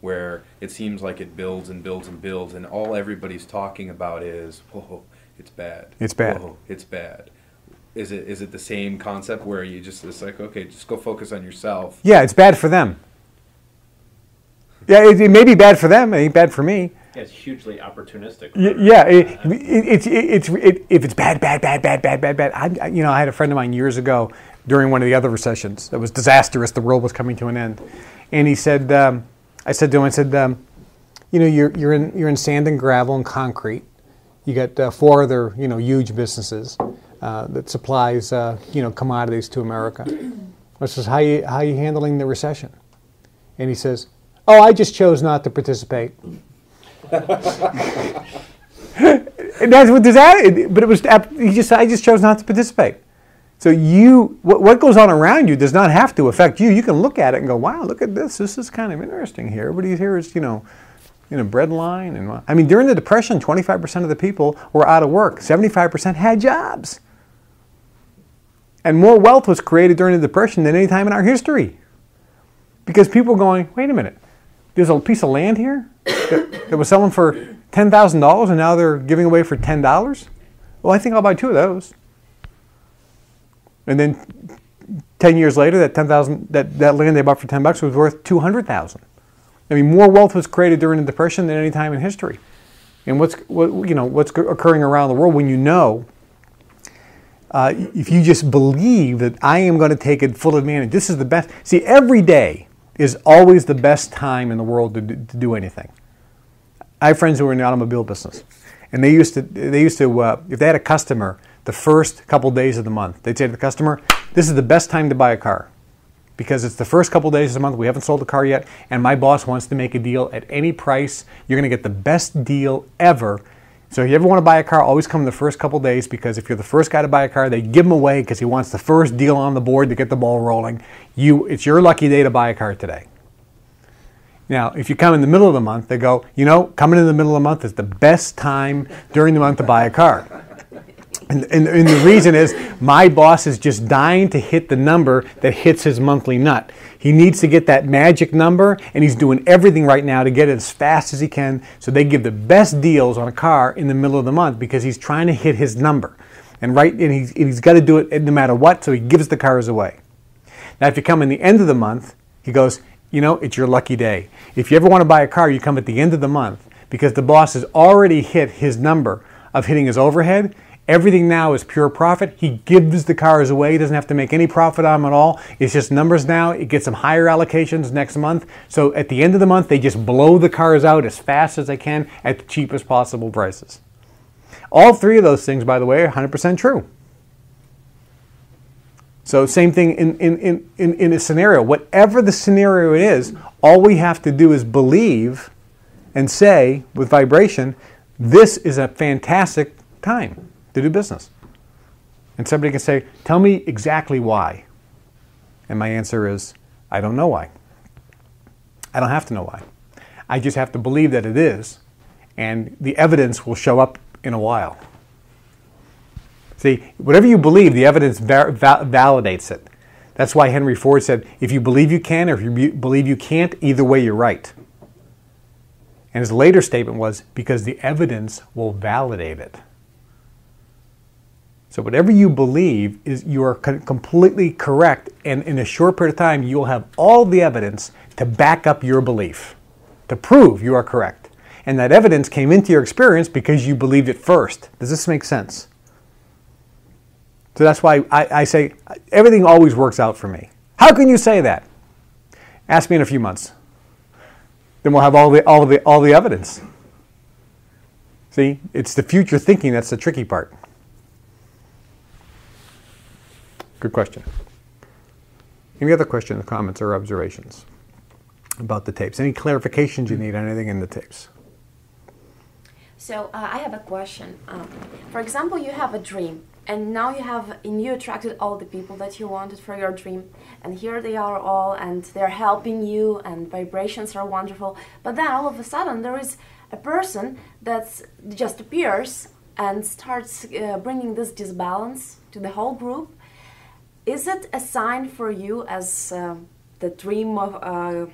where it seems like it builds and builds and builds, and all everybody's talking about is, whoa, it's bad. It's bad. Whoa, it's bad. Is it the same concept where it's like, okay, just go focus on yourself? Yeah, it's bad for them. Yeah, it may be bad for them. It ain't bad for me. Yeah, it's hugely opportunistic. Yeah, if it's bad. I had a friend of mine years ago during one of the other recessions that was disastrous. The world was coming to an end, and he said, I said to him, you're in sand and gravel and concrete. You got 4 other huge businesses that supplies commodities to America. I says, how you handling the recession? And he says, oh, I just chose not to participate. And that's what but it was I just chose not to participate. So what goes on around you does not have to affect you. You can look at it and go, wow, look at this. This is kind of interesting here. Everybody here is bread line, and I mean during the Depression, 25% of the people were out of work. 75% had jobs, and more wealth was created during the Depression than any time in our history. Because people were going, wait a minute, there's a piece of land here that was selling for $10,000 and now they're giving away for $10? Well, I think I'll buy 2 of those. And then 10 years later, that $10,000 that land they bought for $10 was worth $200,000. I mean, more wealth was created during the Depression than any time in history. And what's occurring around the world when if you just believe that I am going to take it full advantage, this is the best. See, every day is always the best time in the world to do anything. I have friends who are in the automobile business, and they used to if they had a customer the first couple days of the month, they'd say to the customer, this is the best time to buy a car because it's the first couple days of the month, we haven't sold the car yet, and my boss wants to make a deal at any price. You're going to get the best deal ever. So if you ever want to buy a car, always come in the first couple days, because if you're the first guy to buy a car, they give them away because he wants the first deal on the board to get the ball rolling. It's your lucky day to buy a car today. Now, if you come in the middle of the month, they go, coming in the middle of the month is the best time during the month to buy a car. And the reason is my boss is just dying to hit the number that hits his monthly nut. He needs to get that magic number, and he's doing everything right now to get it as fast as he can. So they give the best deals on a car in the middle of the month because he's trying to hit his number. And he's got to do it no matter what, so he gives the cars away. Now, if you come in the end of the month, he goes, it's your lucky day. If you ever want to buy a car, you come at the end of the month because the boss has already hit his number of hitting his overhead. Everything now is pure profit. He gives the cars away. He doesn't have to make any profit on them at all. It's just numbers now. It gets some higher allocations next month. So at the end of the month, they just blow the cars out as fast as they can at the cheapest possible prices. All 3 of those things, by the way, are 100% true. So same thing in a scenario. Whatever the scenario it is, all we have to do is believe and say with vibration, this is a fantastic time to do business. And somebody can say, tell me exactly why. And my answer is, I don't know why. I don't have to know why. I just have to believe that it is, and the evidence will show up in a while. See, whatever you believe, the evidence validates it. That's why Henry Ford said, if you believe you can or if you believe you can't, either way you're right. And his later statement was, because the evidence will validate it. So whatever you believe, you are completely correct, and in a short period of time, you will have all the evidence to back up your belief, to prove you are correct. And that evidence came into your experience because you believed it first. Does this make sense? So that's why I say everything always works out for me. How can you say that? Ask me in a few months. Then we'll have all the evidence. See, it's the future thinking that's the tricky part. Good question. Any other questions, comments, or observations about the tapes? Any clarifications you need on anything in the tapes? So I have a question. For example, you have a dream, and now you attracted all the people that you wanted for your dream, and here they are all, and they're helping you, and vibrations are wonderful. But then all of a sudden, there is a person that just appears and starts bringing this disbalance to the whole group. Is it a sign for you as the dream of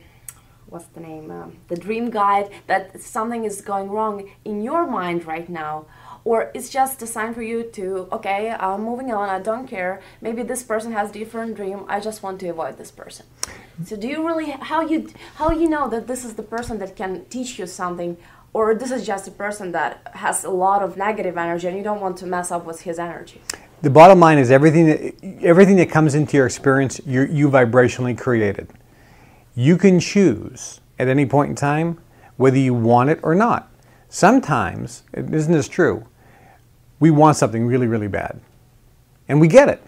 what's the name, the dream guide, that something is going wrong in your mind right now. Or it's just a sign for you to, okay, I'm moving on, I don't care. Maybe this person has different dream, I just want to avoid this person. So do you really, how you know that this is the person that can teach you something, or this is just a person that has a lot of negative energy and you don't want to mess up with his energy? The bottom line is everything that comes into your experience, you vibrationally created. You can choose at any point in time whether you want it or not. Sometimes, isn't this true? We want something really, really bad. And we get it.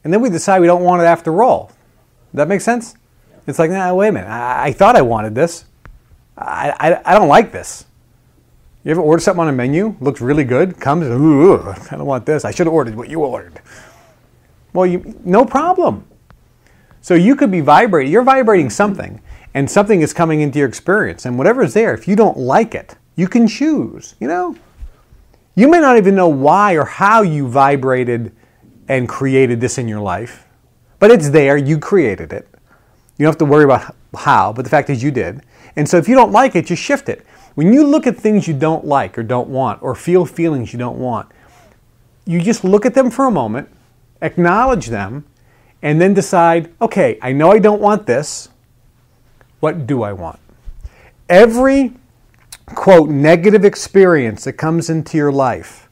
And then we decide we don't want it after all. Does that make sense? It's like, nah, wait a minute. I thought I wanted this. I don't like this. You ever order something on a menu? Looks really good. Comes, ooh, I don't want this. I should have ordered what you ordered. Well, no problem. So you could be vibrating. You're vibrating something. And something is coming into your experience. And whatever is there, if you don't like it, you can choose, you know? You may not even know why or how you vibrated and created this in your life. But it's there, you created it. You don't have to worry about how, but the fact is you did. And so if you don't like it, just shift it. When you look at things you don't like or don't want, or feel feelings you don't want, you just look at them for a moment, acknowledge them, and then decide, okay, I know I don't want this. What do I want? Every, quote, negative experience that comes into your life,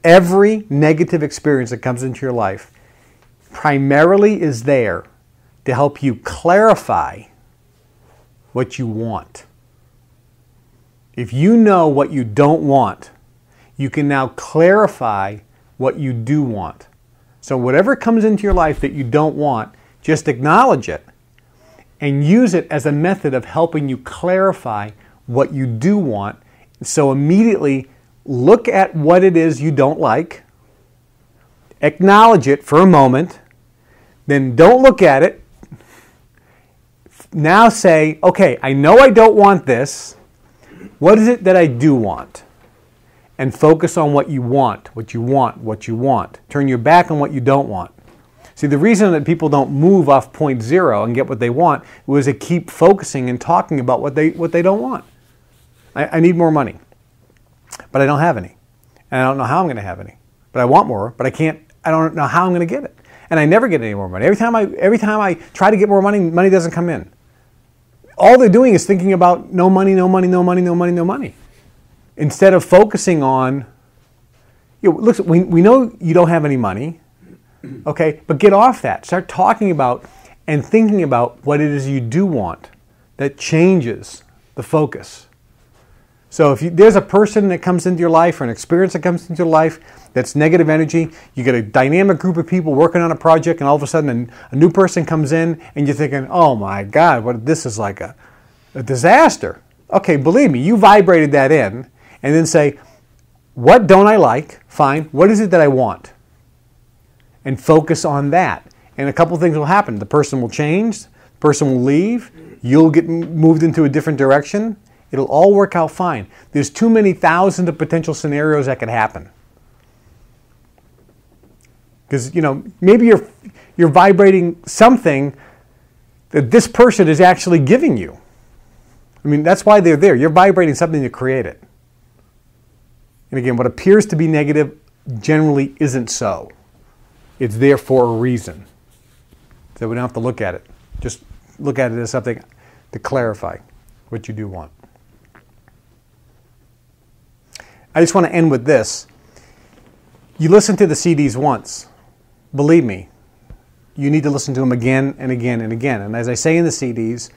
every negative experience that comes into your life primarily is there to help you clarify what you want. If you know what you don't want, you can now clarify what you do want. So whatever comes into your life that you don't want, just acknowledge it and use it as a method of helping you clarify what you do want. So immediately look at what it is you don't like, acknowledge it for a moment, then don't look at it. Now say, okay, I know I don't want this. What is it that I do want? And focus on what you want, what you want, what you want. Turn your back on what you don't want. See, the reason that people don't move off point zero and get what they want was they keep focusing and talking about what they don't want. I need more money, but I don't have any. And I don't know how I'm going to have any. But I want more, but I don't know how I'm going to get it. And I never get any more money. Every time I try to get more money, money doesn't come in. All they're doing is thinking about no money, no money, no money, no money, no money. Instead of focusing on, look, we know you don't have any money, okay, but get off that. Start talking about and thinking about what it is you do want. That changes the focus. So if there's a person that comes into your life or an experience that comes into your life that's negative energy, you get a dynamic group of people working on a project and all of a sudden a new person comes in and you're thinking, oh my God, this is like a disaster. Okay, believe me, you vibrated that in and then say, what don't I like? Fine. What is it that I want? And focus on that. And a couple things will happen. The person will change, the person will leave, you'll get moved into a different direction. It'll all work out fine. There's too many thousands of potential scenarios that could happen. Because, maybe you're vibrating something that this person is actually giving you. I mean, that's why they're there. You're vibrating something to create it. And again, what appears to be negative generally isn't so. It's there for a reason. So we don't have to look at it. Just look at it as something to clarify what you do want. I just want to end with this. You listen to the CDs once. Believe me, you need to listen to them again and again and again. And as I say in the CDs,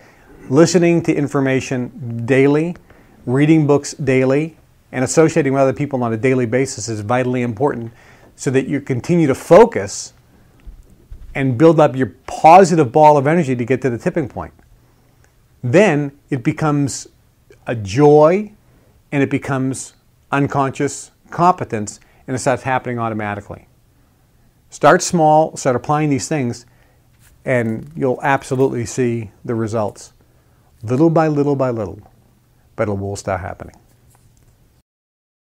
listening to information daily, reading books daily, and associating with other people on a daily basis is vitally important so that you continue to focus and build up your positive ball of energy to get to the tipping point. Then it becomes a joy and it becomes unconscious competence, and it starts happening automatically. Start small, start applying these things, and you'll absolutely see the results. Little by little by little, but it will start happening.